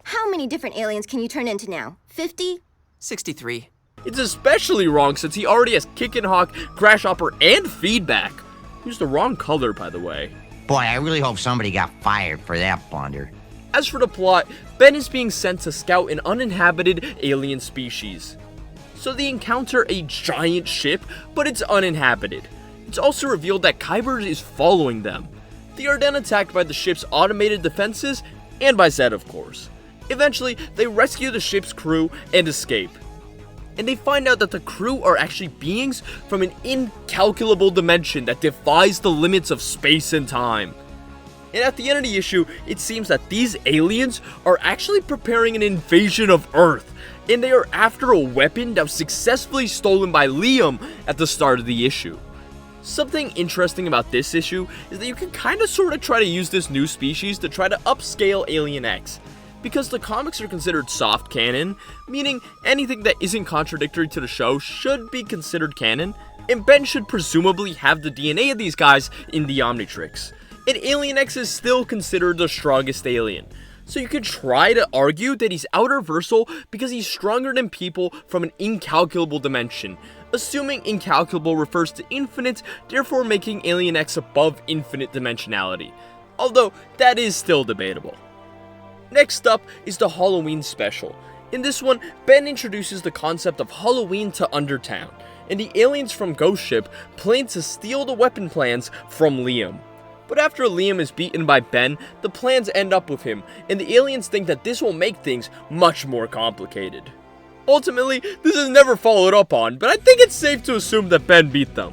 How many different aliens can you turn into now? 50? 63. It's especially wrong since he already has Kickin' Hawk, Grasshopper, and Feedback. Who's the wrong color, by the way. Boy, I really hope somebody got fired for that blunder. As for the plot, Ben is being sent to scout an uninhabited alien species. So they encounter a giant ship, but it's uninhabited. It's also revealed that Kyber is following them. They are then attacked by the ship's automated defenses, and by Zed, of course. Eventually, they rescue the ship's crew and escape. And they find out that the crew are actually beings from an incalculable dimension that defies the limits of space and time. And at the end of the issue, it seems that these aliens are actually preparing an invasion of Earth, and they are after a weapon that was successfully stolen by Liam at the start of the issue. Something interesting about this issue is that you can kinda sorta try to use this new species to try to upscale Alien X. Because the comics are considered soft canon, meaning anything that isn't contradictory to the show should be considered canon, and Ben should presumably have the DNA of these guys in the Omnitrix. And Alien X is still considered the strongest alien. So you could try to argue that he's outerversal because he's stronger than people from an incalculable dimension, assuming incalculable refers to infinite, therefore making Alien X above infinite dimensionality. Although, that is still debatable. Next up is the Halloween special. In this one, Ben introduces the concept of Halloween to Undertown, and the aliens from Ghost Ship plan to steal the weapon plans from Liam. But after Liam is beaten by Ben, the plans end up with him, and the aliens think that this will make things much more complicated. Ultimately, this is never followed up on, but I think it's safe to assume that Ben beat them.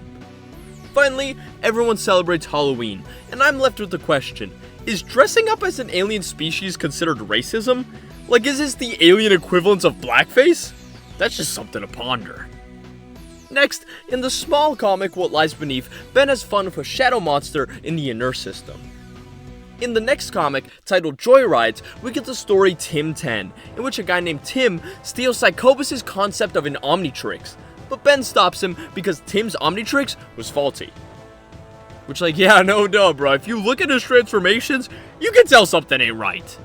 Finally, everyone celebrates Halloween, and I'm left with the question, is dressing up as an alien species considered racism? Like, is this the alien equivalent of blackface? That's just something to ponder. Next, in the small comic What Lies Beneath, Ben has fun with a shadow monster in the Inner System. In the next comic, titled Joyrides, we get the story Tim 10, in which a guy named Tim steals Psychobus' concept of an Omnitrix, but Ben stops him because Tim's Omnitrix was faulty. Which, like, yeah, no duh, bro. If you look at his transformations, you can tell something ain't right.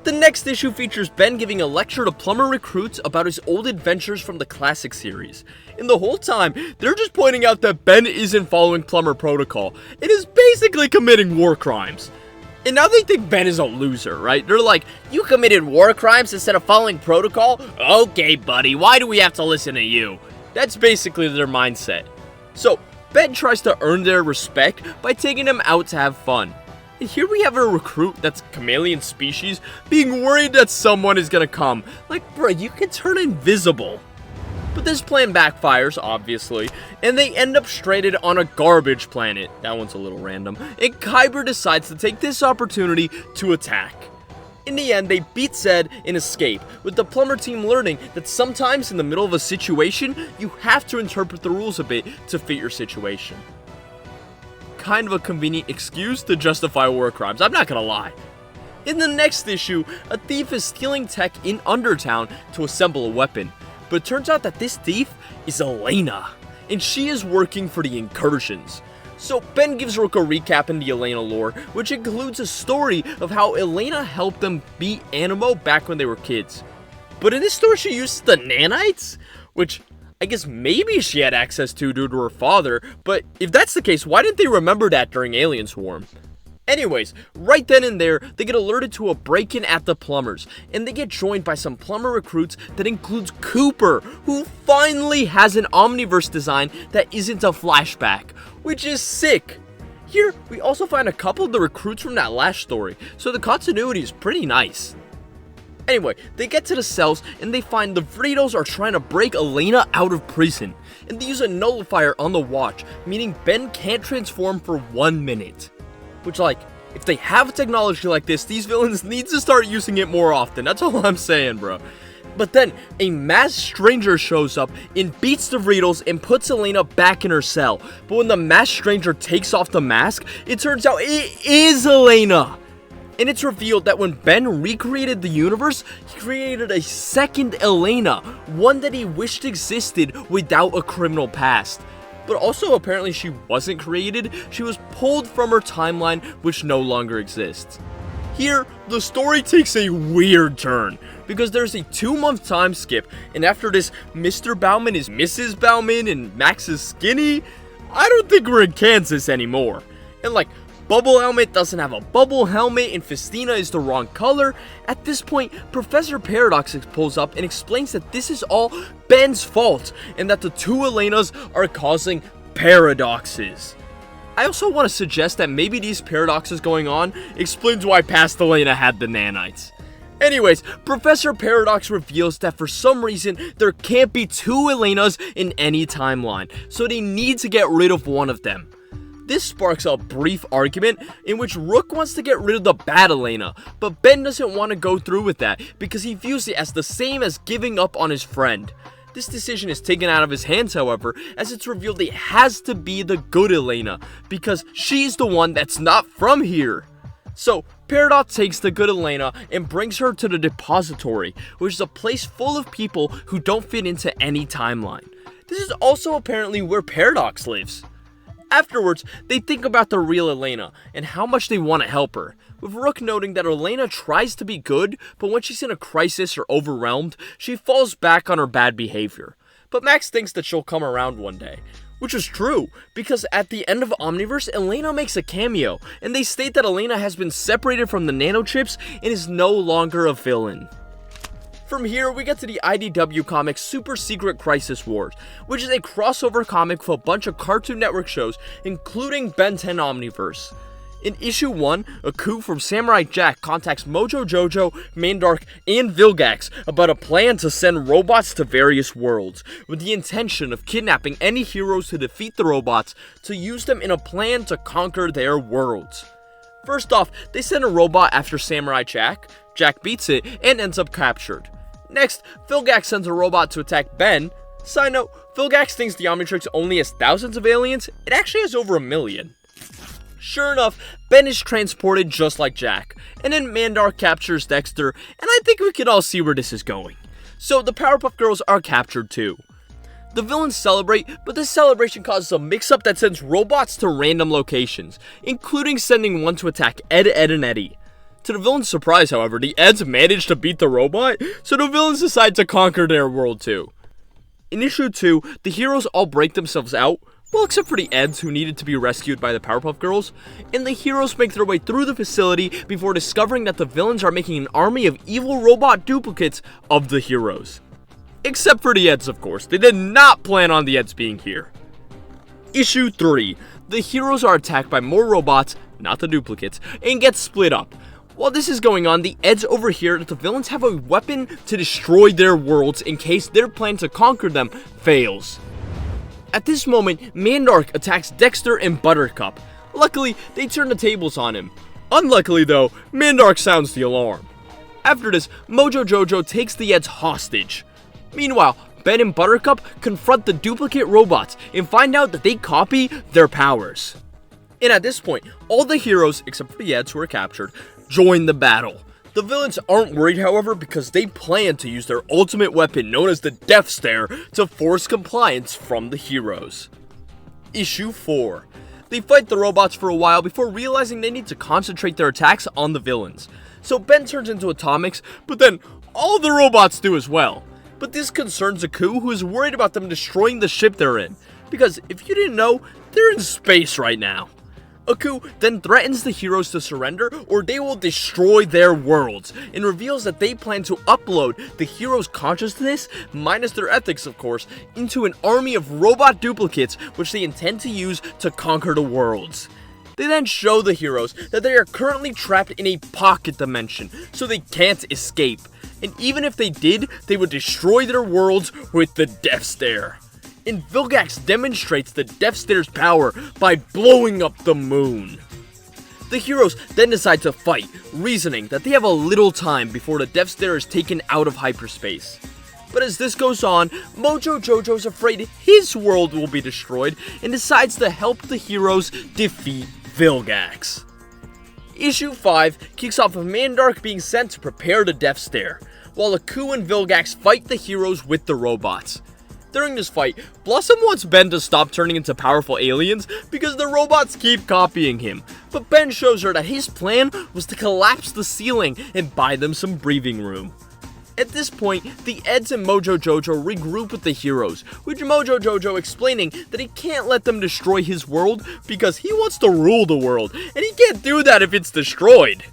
The next issue features Ben giving a lecture to Plumber recruits about his old adventures from the classic series. And the whole time, they're just pointing out that Ben isn't following Plumber protocol. It is basically committing war crimes. And now they think Ben is a loser, right? They're like, you committed war crimes instead of following protocol? Okay, buddy, why do we have to listen to you? That's basically their mindset. So, Ben tries to earn their respect by taking them out to have fun. And here we have a recruit that's chameleon species being worried that someone is gonna come. Like, bro, you can turn invisible. But this plan backfires, obviously, and they end up stranded on a garbage planet. That one's a little random. And Kyber decides to take this opportunity to attack. In the end, they beat Zed and escape, with the Plumber team learning that sometimes in the middle of a situation, you have to interpret the rules a bit to fit your situation. kind of a convenient excuse to justify war crimes, I'm not gonna lie. In the next issue, a thief is stealing tech in Undertown to assemble a weapon, but it turns out that this thief is Elena, and she is working for the Incursions. So Ben gives Rook a recap in the Elena lore, which includes a story of how Elena helped them beat Animo back when they were kids. But in this story she uses the nanites, which I guess maybe she had access to due to her father, but if that's the case, why didn't they remember that during Alien Swarm? Anyways, right then and there, they get alerted to a break-in at the Plumbers, and they get joined by some Plumber recruits that includes Cooper, who finally has an Omniverse design that isn't a flashback, which is sick. Here, we also find a couple of the recruits from that last story, so the continuity is pretty nice. Anyway, they get to the cells and they find the Vritos are trying to break Elena out of prison, and they use a nullifier on the watch, meaning Ben can't transform for 1 minute. Which, like, if they have technology like this, these villains need to start using it more often. That's all I'm saying, bro. But then, a masked stranger shows up and beats the Vritos and puts Elena back in her cell. But when the masked stranger takes off the mask, it turns out it is Elena. And it's revealed that when Ben recreated the universe, he created a second Elena, one that he wished existed without a criminal past. But also apparently she wasn't created, she was pulled from her timeline, which no longer exists. Here, the story takes a weird turn, because there's a 2-month time skip, and after this, Mr. Bauman is Mrs. Bauman and Max is skinny. I don't think we're in Kansas anymore. And like, Bubble Helmet doesn't have a bubble helmet and Festina is the wrong color. At this point, Professor Paradox pulls up and explains that this is all Ben's fault and that the two Elenas are causing paradoxes. I also want to suggest that maybe these paradoxes going on explains why past Elena had the nanites. Anyways, Professor Paradox reveals that for some reason there can't be two Elenas in any timeline, so they need to get rid of one of them. This sparks a brief argument in which Rook wants to get rid of the bad Elena, but Ben doesn't want to go through with that because he views it as the same as giving up on his friend. This decision is taken out of his hands, however, as it's revealed it has to be the good Elena because she's the one that's not from here. So, Paradox takes the good Elena and brings her to the depository, which is a place full of people who don't fit into any timeline. This is also apparently where Paradox lives. Afterwards, they think about the real Elena and how much they want to help her, with Rook noting that Elena tries to be good, but when she's in a crisis or overwhelmed, she falls back on her bad behavior. But Max thinks that she'll come around one day, which is true, because at the end of Omniverse, Elena makes a cameo, and they state that Elena has been separated from the nanochips and is no longer a villain. From here, we get to the IDW comic Super Secret Crisis Wars, which is a crossover comic with a bunch of Cartoon Network shows, including Ben 10 Omniverse. In issue 1, a coup from Samurai Jack contacts Mojo Jojo, Mandark, and Vilgax about a plan to send robots to various worlds, with the intention of kidnapping any heroes to defeat the robots to use them in a plan to conquer their worlds. First off, they send a robot after Samurai Jack. Jack beats it and ends up captured. Next, Vilgax sends a robot to attack Ben. Side note, Vilgax thinks the Omnitrix only has thousands of aliens. It actually has over 1 million. Sure enough, Ben is transported just like Jack, and then Mandark captures Dexter, and I think we can all see where this is going. So the Powerpuff Girls are captured too. The villains celebrate, but this celebration causes a mix-up that sends robots to random locations, including sending one to attack Ed, and Eddie. To the villains' surprise, however, the Eds manage to beat the robot, so the villains decide to conquer their world too. In issue 2, the heroes all break themselves out, well except for the Eds who needed to be rescued by the Powerpuff Girls, and the heroes make their way through the facility before discovering that the villains are making an army of evil robot duplicates of the heroes. Except for the Eds, of course. They did not plan on the Eds being here. Issue 3, the heroes are attacked by more robots, not the duplicates, and get split up. While this is going on, the Eds overhear that the villains have a weapon to destroy their worlds in case their plan to conquer them fails. At this moment, Mandark attacks Dexter and Buttercup. Luckily, they turn the tables on him. Unluckily though, Mandark sounds the alarm. After this, Mojo Jojo takes the Eds hostage. Meanwhile, Ben and Buttercup confront the duplicate robots and find out that they copy their powers. And at this point, all the heroes, except for the Eds who were captured, join the battle. The villains aren't worried, however, because they plan to use their ultimate weapon known as the Death Stare to force compliance from the heroes. Issue 4. They fight the robots for a while before realizing they need to concentrate their attacks on the villains. So Ben turns into Atomics, but then all the robots do as well. But this concerns Aku, who is worried about them destroying the ship they're in. Because if you didn't know, they're in space right now. Aku then threatens the heroes to surrender or they will destroy their worlds, and reveals that they plan to upload the heroes' consciousness, minus their ethics of course, into an army of robot duplicates which they intend to use to conquer the worlds. They then show the heroes that they are currently trapped in a pocket dimension, so they can't escape, and even if they did, they would destroy their worlds with the Death Stare. And Vilgax demonstrates the Death Stare's power by blowing up the moon. The heroes then decide to fight, reasoning that they have a little time before the Death Stare is taken out of hyperspace. But as this goes on, Mojo Jojo's afraid his world will be destroyed and decides to help the heroes defeat Vilgax. Issue 5 kicks off with Mandark being sent to prepare the Death Stare, while Aku and Vilgax fight the heroes with the robots. During this fight, Blossom wants Ben to stop turning into powerful aliens because the robots keep copying him, but Ben shows her that his plan was to collapse the ceiling and buy them some breathing room. At this point, the Eds and Mojo Jojo regroup with the heroes, with Mojo Jojo explaining that he can't let them destroy his world because he wants to rule the world, and he can't do that if it's destroyed.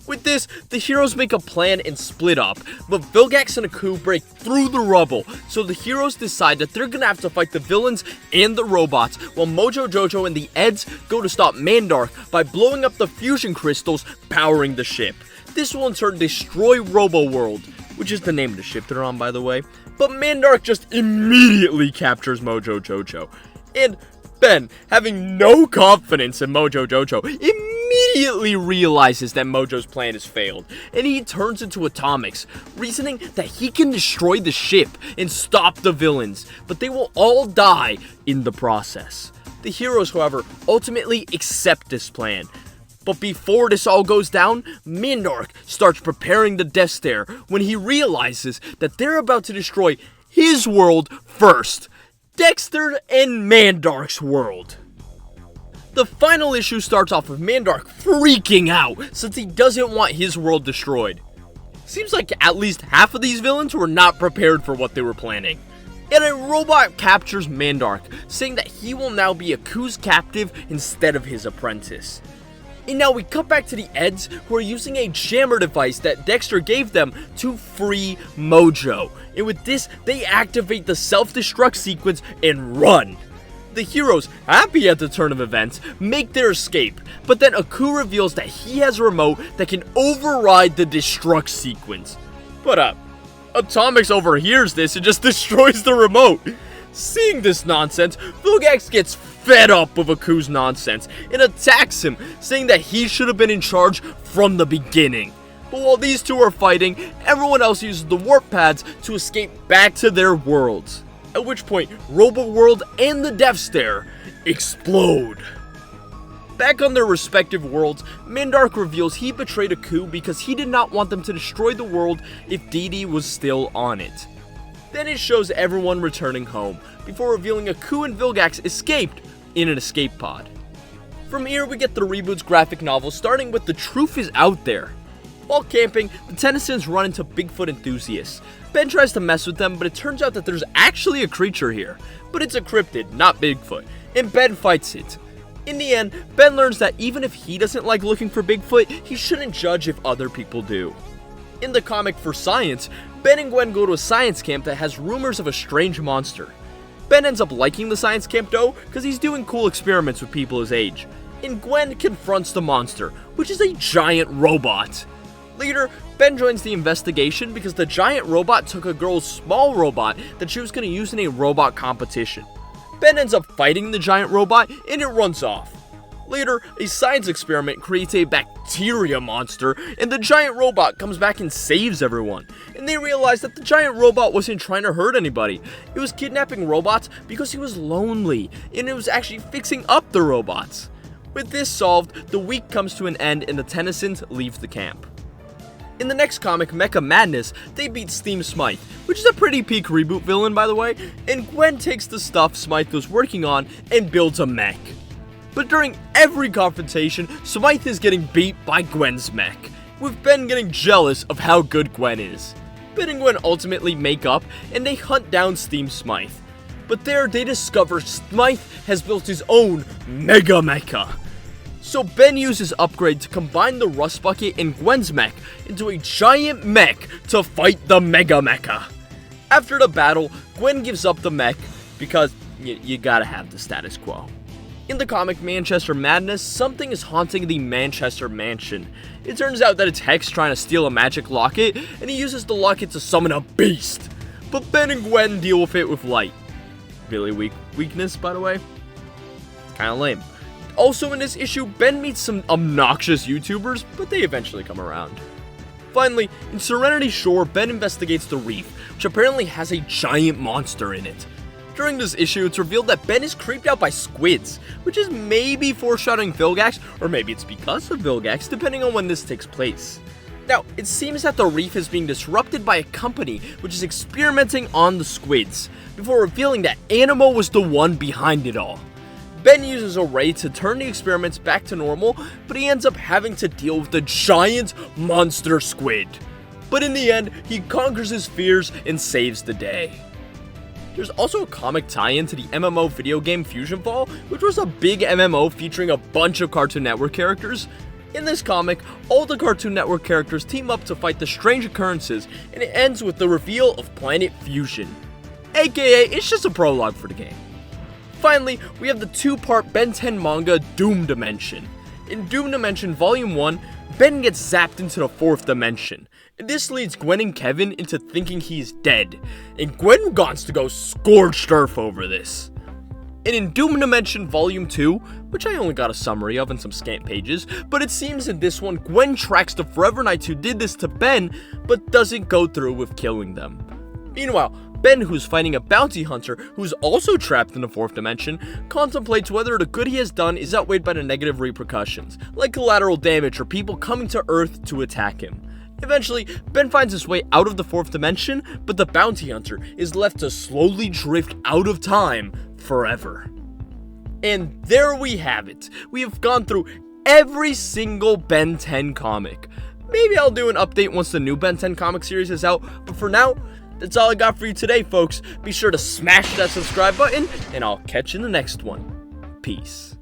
With this, the heroes make a plan and split up, but Vilgax and Aku break through the rubble, so the heroes decide that they're gonna have to fight the villains and the robots, while Mojo Jojo and the Eds go to stop Mandark by blowing up the fusion crystals powering the ship. This will in turn destroy Robo World, which is the name of the ship they're on, by the way, but Mandark just immediately captures Mojo Jojo, and Ben, having no confidence in Mojo Jojo, immediately realizes that Mojo's plan has failed, and he turns into Atomics, reasoning that he can destroy the ship and stop the villains, but they will all die in the process. The heroes, however, ultimately accept this plan. But before this all goes down, Mandark starts preparing the Death Stare when he realizes that they're about to destroy his world first. Dexter and Mandark's world. The final issue starts off with Mandark freaking out since he doesn't want his world destroyed. Seems like at least half of these villains were not prepared for what they were planning. And a robot captures Mandark, saying that he will now be Aku's captive instead of his apprentice. And now we cut back to the Eds, who are using a jammer device that Dexter gave them to free Mojo. And with this, they activate the self-destruct sequence and run. The heroes, happy at the turn of events, make their escape, but then Aku reveals that he has a remote that can override the destruct sequence. But Atomics overhears this and just destroys the remote. Seeing this nonsense, Vilgax gets fed up with Aku's nonsense and attacks him, saying that he should have been in charge from the beginning. But while these two are fighting, everyone else uses the warp pads to escape back to their worlds. At which point, Robo World and the Death Stare explode. Back on their respective worlds, Mandark reveals he betrayed Aku because he did not want them to destroy the world if Dee Dee was still on it. Then it shows everyone returning home, before revealing Aku and Vilgax escaped in an escape pod. From here we get the Reboot's graphic novel, starting with The Truth Is Out There. While camping, the Tennysons run into Bigfoot enthusiasts. Ben tries to mess with them, but it turns out that there's actually a creature here. But it's a cryptid, not Bigfoot, and Ben fights it. In the end, Ben learns that even if he doesn't like looking for Bigfoot, he shouldn't judge if other people do. In the comic For Science, Ben and Gwen go to a science camp that has rumors of a strange monster. Ben ends up liking the science camp though, because he's doing cool experiments with people his age. And Gwen confronts the monster, which is a giant robot. Later, Ben joins the investigation because the giant robot took a girl's small robot that she was going to use in a robot competition. Ben ends up fighting the giant robot and it runs off. Later, a science experiment creates a bacteria monster, and the giant robot comes back and saves everyone. And they realize that the giant robot wasn't trying to hurt anybody. It was kidnapping robots because he was lonely, and it was actually fixing up the robots. With this solved, the week comes to an end and the Tennysons leave the camp. In the next comic, Mecha Madness, they beat Steam Smite, which is a pretty peak Reboot villain by the way, and Gwen takes the stuff Smite was working on and builds a mech. But during every confrontation, Smite is getting beat by Gwen's mech, with Ben getting jealous of how good Gwen is. Ben and Gwen ultimately make up and they hunt down Steam Smite. But there they discover Smite has built his own Mega Mecha. So Ben uses Upgrade to combine the Rust Bucket and Gwen's mech into a giant mech to fight the Mega Mecha. After the battle, Gwen gives up the mech because you gotta have the status quo. In the comic Manchester Madness, something is haunting the Manchester Mansion. It turns out that it's Hex trying to steal a magic locket, and he uses the locket to summon a beast. But Ben and Gwen deal with it with light. Really weakness, by the way. Kinda lame. Also in this issue, Ben meets some obnoxious YouTubers, but they eventually come around. Finally, in Serenity Shore, Ben investigates the reef, which apparently has a giant monster in it. During this issue, it's revealed that Ben is creeped out by squids, which is maybe foreshadowing Vilgax, or maybe it's because of Vilgax, depending on when this takes place. Now, it seems that the reef is being disrupted by a company which is experimenting on the squids, before revealing that Animo was the one behind it all. Ben uses a ray to turn the experiments back to normal, but he ends up having to deal with the giant monster squid. But in the end, he conquers his fears and saves the day. There's also a comic tie-in to the MMO video game Fusion Fall, which was a big MMO featuring a bunch of Cartoon Network characters. In this comic, all the Cartoon Network characters team up to fight the strange occurrences, and it ends with the reveal of Planet Fusion. AKA, it's just a prologue for the game. Finally, we have the two-part Ben 10 manga Doom Dimension. In Doom Dimension Volume 1, Ben gets zapped into the 4th dimension. And this leads Gwen and Kevin into thinking he's dead, and Gwen wants to go scorched earth over this. And in Doom Dimension Volume 2, which I only got a summary of and some scant pages, but it seems in this one Gwen tracks the Forever Knights who did this to Ben, but doesn't go through with killing them. Meanwhile, Ben, who's fighting a bounty hunter who's also trapped in the 4th dimension, contemplates whether the good he has done is outweighed by the negative repercussions, like collateral damage or people coming to Earth to attack him. Eventually, Ben finds his way out of the 4th dimension, but the bounty hunter is left to slowly drift out of time forever. And there we have it. We have gone through every single Ben 10 comic. Maybe I'll do an update once the new Ben 10 comic series is out, but for now, that's all I got for you today, folks. Be sure to smash that subscribe button, and I'll catch you in the next one. Peace.